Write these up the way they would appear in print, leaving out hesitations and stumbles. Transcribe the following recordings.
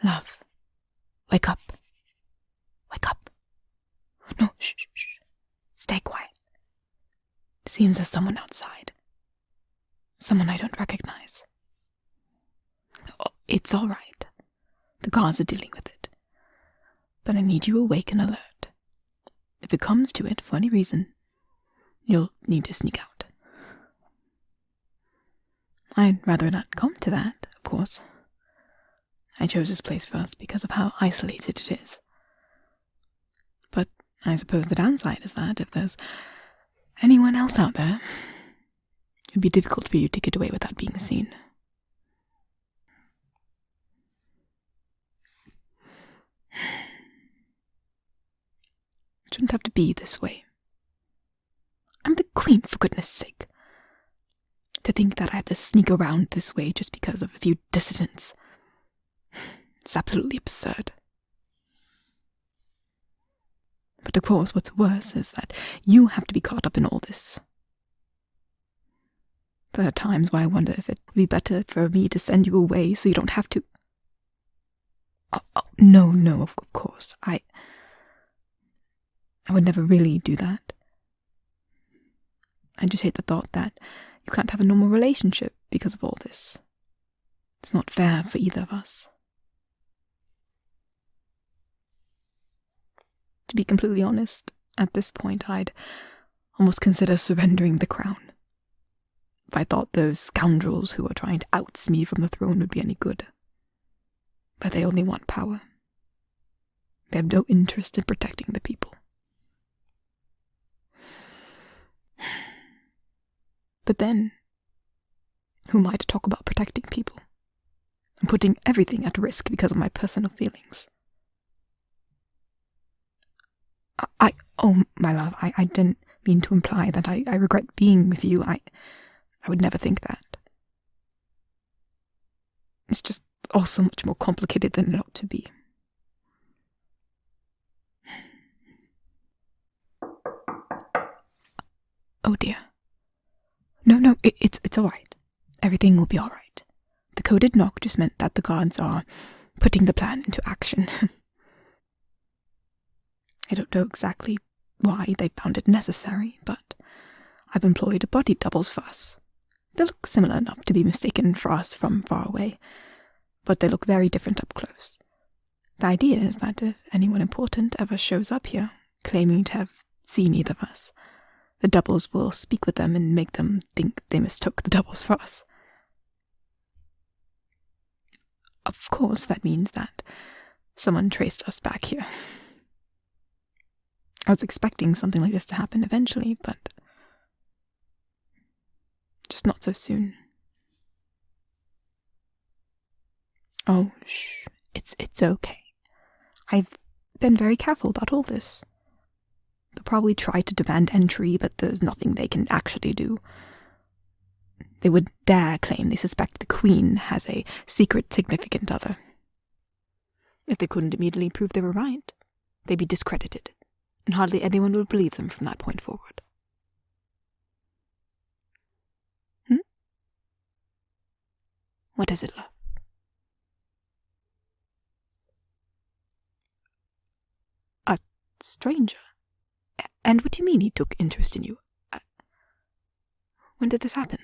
Love, wake up. Wake up. No, shh, shh, shh. Stay quiet. Seems there's someone outside. Someone I don't recognize. Oh, it's all right. The guards are dealing with it. But I need you awake and alert. If it comes to it, for any reason, you'll need to sneak out. I'd rather not come to that, of course. I chose this place first because of how isolated it is. But I suppose the downside is that if there's anyone else out there, it'd be difficult for you to get away without being seen. It shouldn't have to be this way. I'm the queen, for goodness sake. To think that I have to sneak around this way just because of a few dissidents. It's absolutely absurd. But of course, what's worse is that you have to be caught up in all this. There are times where I wonder if it would be better for me to send you away so you don't have to. Oh, no, of course. I would never really do that. I just hate the thought that you can't have a normal relationship because of all this. It's not fair for either of us. To be completely honest, at this point I'd almost consider surrendering the crown. If I thought those scoundrels who are trying to oust me from the throne would be any good. But they only want power. They have no interest in protecting the people. But then, who am I to talk about protecting people? I'm putting everything at risk because of my personal feelings. Oh, my love, I didn't mean to imply that I regret being with you. I would never think that. It's just all so much more complicated than it ought to be. Oh dear. No, it's all right. Everything will be all right. The coded knock just meant that the guards are putting the plan into action. I don't know exactly why they found it necessary, but I've employed body doubles for us. They look similar enough to be mistaken for us from far away, but they look very different up close. The idea is that if anyone important ever shows up here, claiming to have seen either of us, the doubles will speak with them and make them think they mistook the doubles for us. Of course, that means that someone traced us back here. I was expecting something like this to happen eventually, but just not so soon. Oh, shh. It's okay. I've been very careful about all this. They'll probably try to demand entry, but there's nothing they can actually do. They would dare claim they suspect the Queen has a secret significant other. If they couldn't immediately prove they were right, they'd be discredited, and hardly anyone would believe them from that point forward. What is it, love? A stranger? And what do you mean he took interest in you? When did this happen?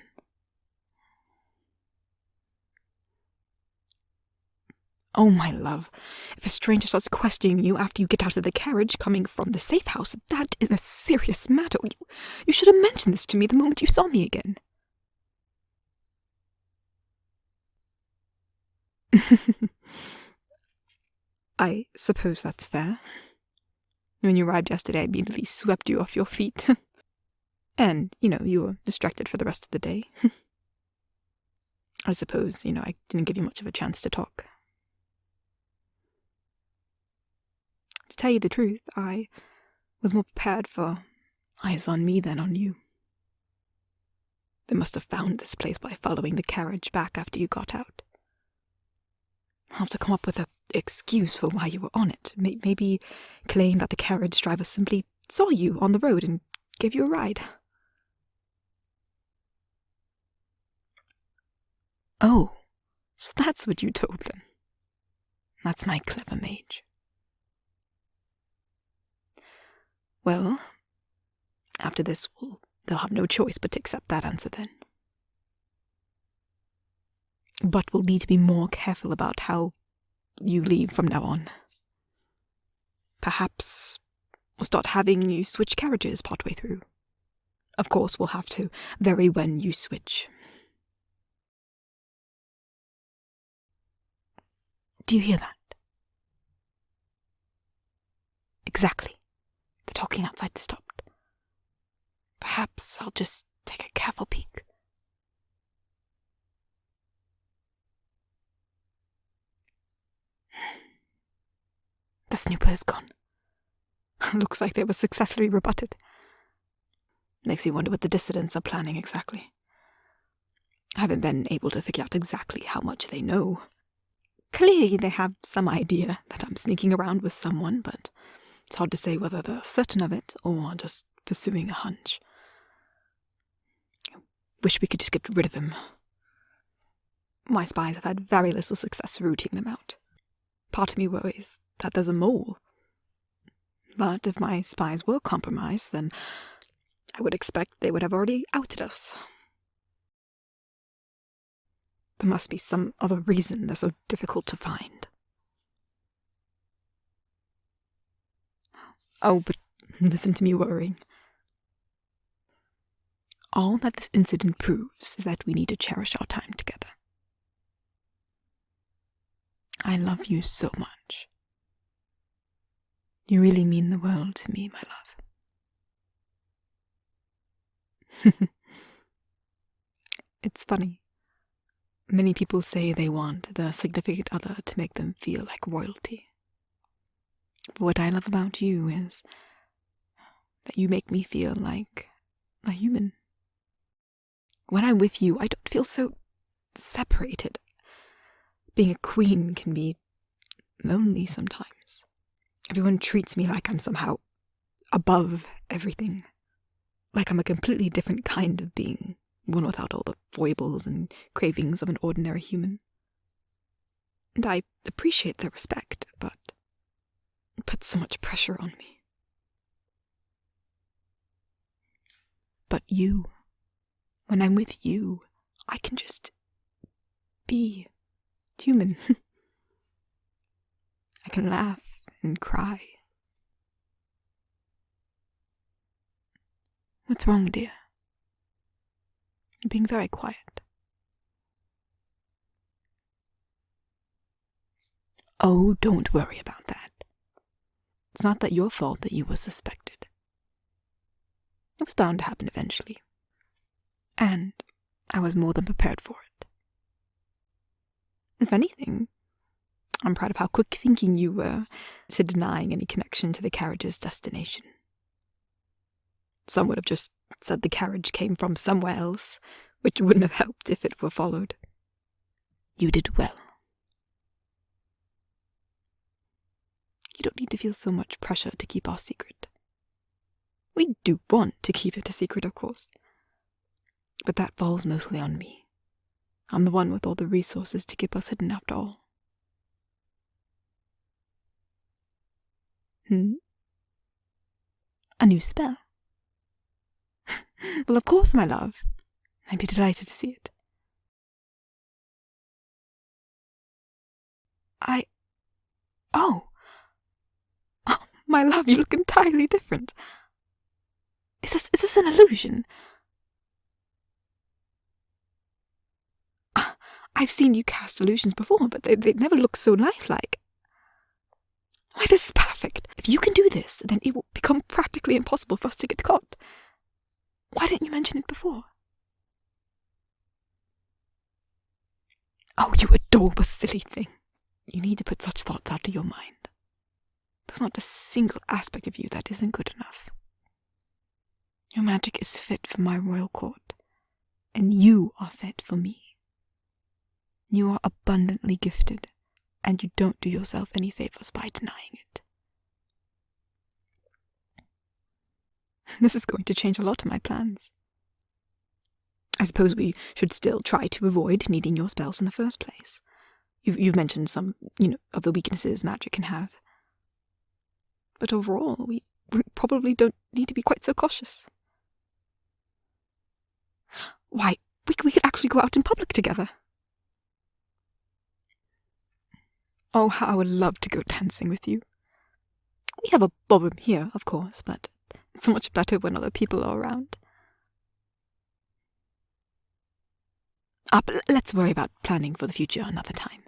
Oh, my love, if a stranger starts questioning you after you get out of the carriage coming from the safe house, that is a serious matter. You should have mentioned this to me the moment you saw me again. I suppose that's fair. When you arrived yesterday, I immediately swept you off your feet. And, you were distracted for the rest of the day. I suppose, I didn't give you much of a chance to talk. To tell you the truth, I was more prepared for eyes on me than on you. They must have found this place by following the carriage back after you got out. I'll have to come up with an excuse for why you were on it. Maybe claim that the carriage driver simply saw you on the road and gave you a ride. Oh, so that's what you told them. That's my clever mage. Well, after this, they'll have no choice but to accept that answer then. But we'll need to be more careful about how you leave from now on. Perhaps we'll start having you switch carriages partway through. Of course, we'll have to vary when you switch. Do you hear that? Exactly. The talking outside stopped. Perhaps I'll just take a careful peek. The snooper is gone. Looks like they were successfully rebutted. Makes me wonder what the dissidents are planning exactly. I haven't been able to figure out exactly how much they know. Clearly they have some idea that I'm sneaking around with someone, but it's hard to say whether they're certain of it or just pursuing a hunch. I wish we could just get rid of them. My spies have had very little success rooting them out. Part of me worries that there's a mole. But if my spies were compromised, then I would expect they would have already outed us. There must be some other reason they're so difficult to find. Oh, but listen to me worrying. All that this incident proves is that we need to cherish our time together. I love you so much. You really mean the world to me, my love. It's funny. Many people say they want their significant other to make them feel like royalty. But what I love about you is that you make me feel like a human. When I'm with you, I don't feel so separated. Being a queen can be lonely sometimes. Everyone treats me like I'm somehow above everything. Like I'm a completely different kind of being, one without all the foibles and cravings of an ordinary human. And I appreciate their respect, but it puts so much pressure on me. But you, when I'm with you, I can just be human. I can laugh and cry. What's wrong, dear? You're being very quiet. Oh, don't worry about that. It's not that your fault that you were suspected. It was bound to happen eventually. And I was more than prepared for it. If anything, I'm proud of how quick thinking you were to denying any connection to the carriage's destination. Some would have just said the carriage came from somewhere else, which wouldn't have helped if it were followed. You did well. You don't need to feel so much pressure to keep our secret. We do want to keep it a secret, of course. But that falls mostly on me. I'm the one with all the resources to keep us hidden after all. A new spell? Well, of course, my love. I'd be delighted to see it. Oh, my love, you look entirely different. Is this an illusion? I've seen you cast illusions before, but they never look so lifelike. Why, this is perfect. If you can do this, then it will become practically impossible for us to get caught. Why didn't you mention it before? Oh, you adorable silly thing. You need to put such thoughts out of your mind. There's not a single aspect of you that isn't good enough. Your magic is fit for my royal court, and you are fit for me. You are abundantly gifted, and you don't do yourself any favors by denying it. This is going to change a lot of my plans. I suppose we should still try to avoid needing your spells in the first place. You've mentioned some, of the weaknesses magic can have. But overall, we probably don't need to be quite so cautious. Why, we could actually go out in public together. Oh, how I would love to go dancing with you. We have a ballroom here, of course, but it's so much better when other people are around. But let's worry about planning for the future another time.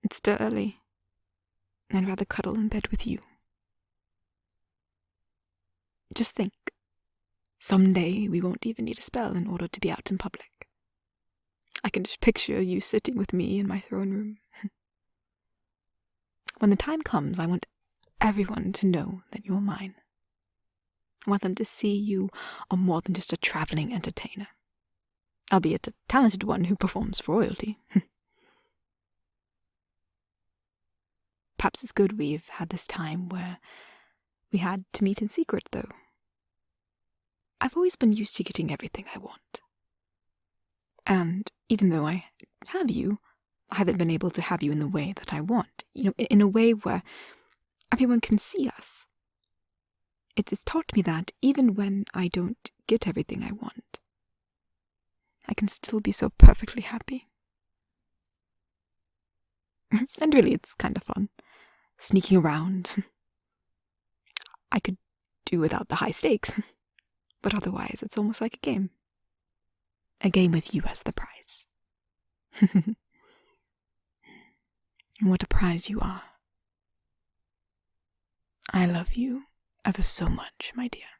It's still early. I'd rather cuddle in bed with you. Just think. Someday we won't even need a spell in order to be out in public. I can just picture you sitting with me in my throne room. When the time comes, I want everyone to know that you're mine. I want them to see you are more than just a traveling entertainer, albeit a talented one who performs for royalty. Perhaps it's good we've had this time where we had to meet in secret, though. I've always been used to getting everything I want. And even though I have you, I haven't been able to have you in the way that I want. In a way where everyone can see us. It's taught me that even when I don't get everything I want, I can still be so perfectly happy. And really, it's kind of fun. Sneaking around. I could do without the high stakes. But otherwise, it's almost like a game. A game with you as the prize. And what a prize you are. I love you ever so much, my dear.